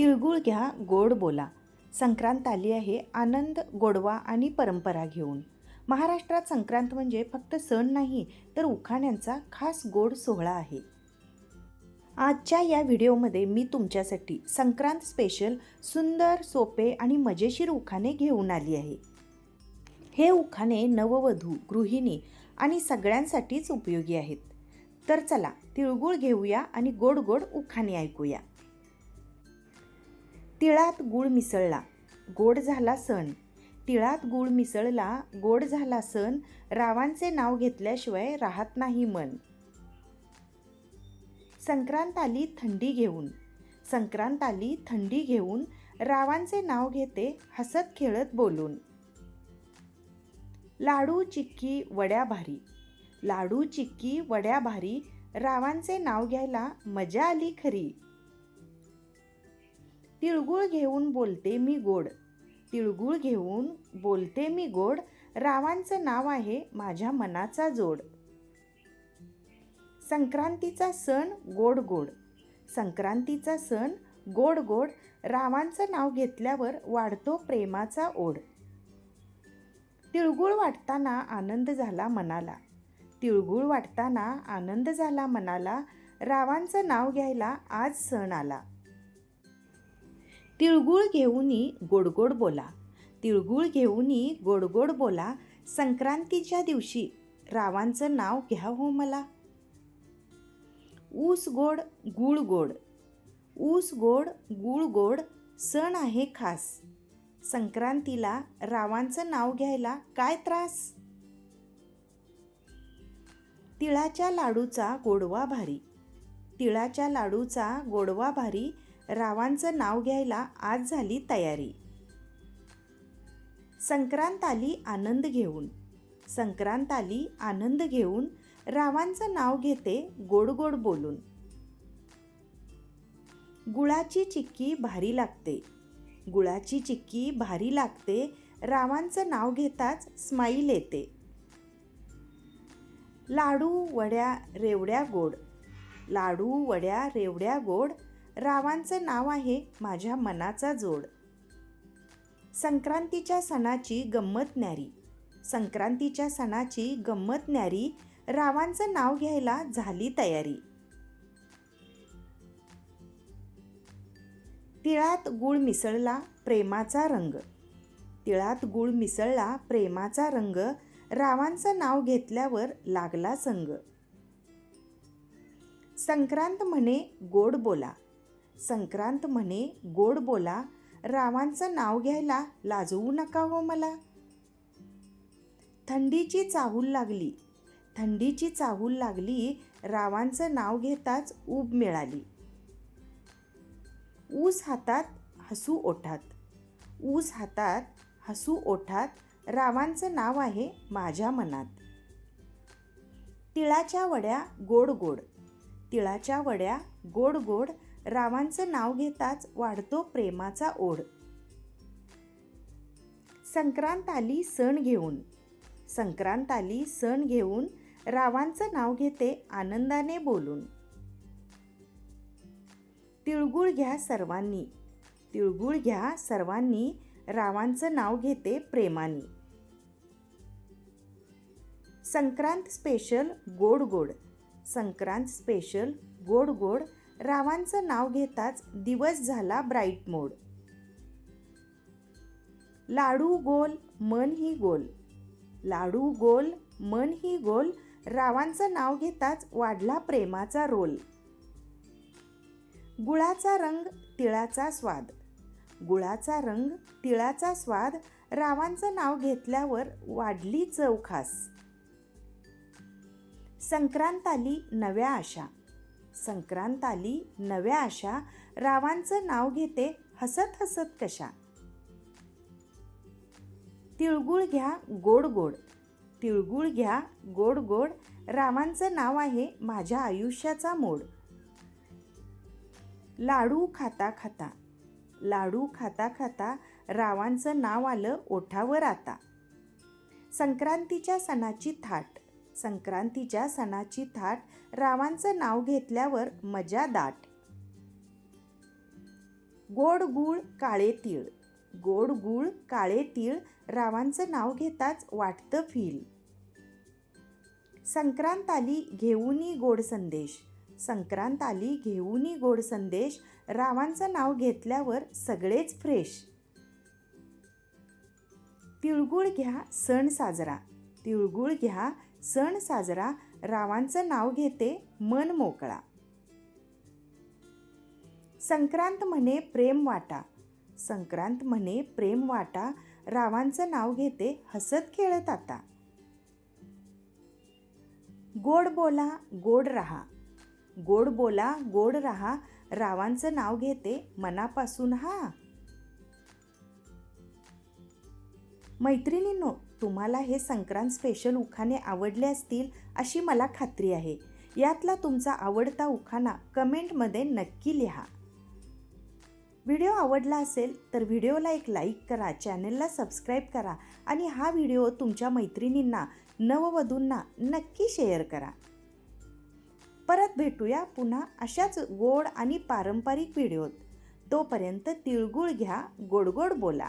तिळगुळ घ्या, गोड बोला. संक्रांत आली आहे आनंद, गोडवा आणि परंपरा घेऊन. महाराष्ट्रात संक्रांत म्हणजे फक्त सण नाही, तर उखाण्यांचा खास गोड सोहळा आहे. आजच्या या व्हिडिओमध्ये मी तुमच्यासाठी संक्रांत स्पेशल सुंदर, सोपे आणि मजेशीर उखाणे घेऊन आली आहे. हे उखाणे नववधू, गृहिणी आणि सगळ्यांसाठीच उपयोगी आहेत. तर चला तिळगुळ घेऊया आणि गोड गोड उखाणे ऐकूया. तिळात गुळ मिसळला, गोड झाला सण. तिळात गुळ मिसळला, गोड झाला सण. रावांचे नाव घेतल्याशिवाय राहत नाही मन. संक्रांत आली थंडी घेऊन, संक्रांत आली थंडी घेऊन. रावांचे नाव घेते हसत खेळत बोलून. लाडू चिक्की वड्या भारी, लाडू चिक्की वड्या भारी. रावांचे नाव घ्यायला मजा आली खरी. तिळगुळ घेऊन बोलते मी गोड, तिळगुळ घेऊन बोलते मी गोड. रावांचं नाव आहे माझ्या मनाचा जोड. संक्रांतीचा सण गोड गोड, संक्रांतीचा सण गोड गोड. रावांचं नाव घेतल्यावर वाढतो प्रेमाचा ओढ. तिळगुळ वाटताना आनंद झाला मनाला, तिळगुळ वाटताना आनंद झाला मनाला. रावांचं नाव घ्यायला आज सण आला. तिळगुळ घेऊनी गोड गोड बोला, तिळगुळ घेऊनी गोड गोड बोला. संक्रांतीच्या दिवशी रावांचं नाव घ्या हो मला. ऊस गोड गूळ गोड, ऊस गोड गूळ गोड. सण आहे खास, संक्रांतीला रावांचं नाव घ्यायला काय त्रास. तिळाच्या लाडूचा गोडवा भारी, तिळाच्या लाडूचा गोडवा भारी. रावांचं नाव घ्यायला आज झाली तयारी. संक्रांत आली आनंद घेऊन, संक्रांत आली आनंद घेऊन. रावांचं नाव घेते गोड गोड बोलून. गुळाची चिक्की भारी लागते, गुळाची चिक्की भारी लागते. रावांचं नाव घेताच स्माईल येते. लाडू वड्या रेवड्या गोड, लाडू वड्या रेवड्या गोड. रावांचं नाव आहे माझ्या मनाचा जोड. संक्रांतीच्या सणाची गंमत न्यारी, संक्रांतीच्या सणाची गंमत न्यारी. रावांचं नाव घ्यायला झाली तयारी. तिळात गुळ मिसळला प्रेमाचा रंग, तिळात गुळ मिसळला प्रेमाचा रंग. रावांचं नाव घेतल्यावर लागला संग. संक्रांत म्हणे गोड बोला, संक्रांत म्हणे गोड बोला. रावांचं नाव घ्यायला लाजवू नका हो मला. थंडीची चाहूल लागली, थंडीची चाहूल लागली. रावांचं नाव घेताच ऊब मिळाली. ऊस हातात हसू ओठात, ऊस हातात हसू ओठात. रावांचं नाव आहे माझ्या मनात. तिळाच्या वड्या गोड गोड, तिळाच्या वड्या गोड गोड. रावांचं नाव घेताच वाढतो प्रेमाचा ओढ. संक्रांत आली सण घेऊन, संक्रांत आली सण घेऊन. रावांचं नाव घेते आनंदाने बोलून. तिळगुळ घ्या सर्वांनी, तिळगुळ घ्या सर्वांनी. रावांचं नाव घेते प्रेमाने. संक्रांत स्पेशल गोड गोड, संक्रांत स्पेशल गोड गोड. रावांचं नाव घेताच दिवस झाला ब्राईट मोड. लाडू गोल मन ही गोल, लाडू गोल मन ही गोल. रावांचं नाव घेताच वाढला प्रेमाचा रोल. गुळाचा रंग तिळाचा स्वाद, गुळाचा रंग तिळाचा स्वाद. रावांचं नाव घेतल्यावर वाढली चव खास. संक्रांत आली नव्या आशा, संक्रांत आली नव्या आशा. रावांचं नाव घेते हसत हसत कशा. तिळगुळ घ्या गोड गोड, तिळगुळ घ्या गोड गोड. रावांचं नाव आहे माझ्या आयुष्याचा मोड. लाडू खाता खाता, लाडू खाता खाता. रावांचं नाव आलं ओठावर आता. संक्रांतीच्या सणाची थाट, संक्रांतीच्या सणाची थाट. रावांचं नाव घेतल्यावर मजा दाट. गोड गूळ काळे तीळ, गोड गूळ काळे तीळ, रावांचं नाव घेताच वाटतं फील. संक्रांत आली घेऊनी गोड संदेश, संक्रांत आली घेऊनी गोड संदेश, रावांचं नाव घेतल्यावर सगळेच फ्रेश. तिळगुळ घ्या सण साजरा, तिळगुळ घ्या सण साजरा, रावांचं नाव घेते मन मोकळा. संक्रांत म्हणे प्रेम वाटा, संक्रांत म्हणे प्रेम वाटा, रावांचं नाव घेते हसत खेळत आता. गोड बोला गोड रहा, गोड बोला गोड रहा, रावांचं नाव घेते मनापासून हा. मैत्रिणींनो, तुम्हाला हे संक्रांत स्पेशल उखाणे आवडले असतील अशी मला खात्री आहे. यातला तुमचा आवडता उखाणा कमेंटमध्ये नक्की लिहा. व्हिडिओ आवडला असेल तर व्हिडिओला एक लाईक करा, चॅनलला सबस्क्राईब करा आणि हा व्हिडिओ तुमच्या मैत्रिणींना, नववधूंना नक्की शेअर करा. परत भेटूया पुन्हा अशाच गोड आणि पारंपरिक व्हिडिओत. तोपर्यंत तिळगुळ घ्या, गोड गोड बोला.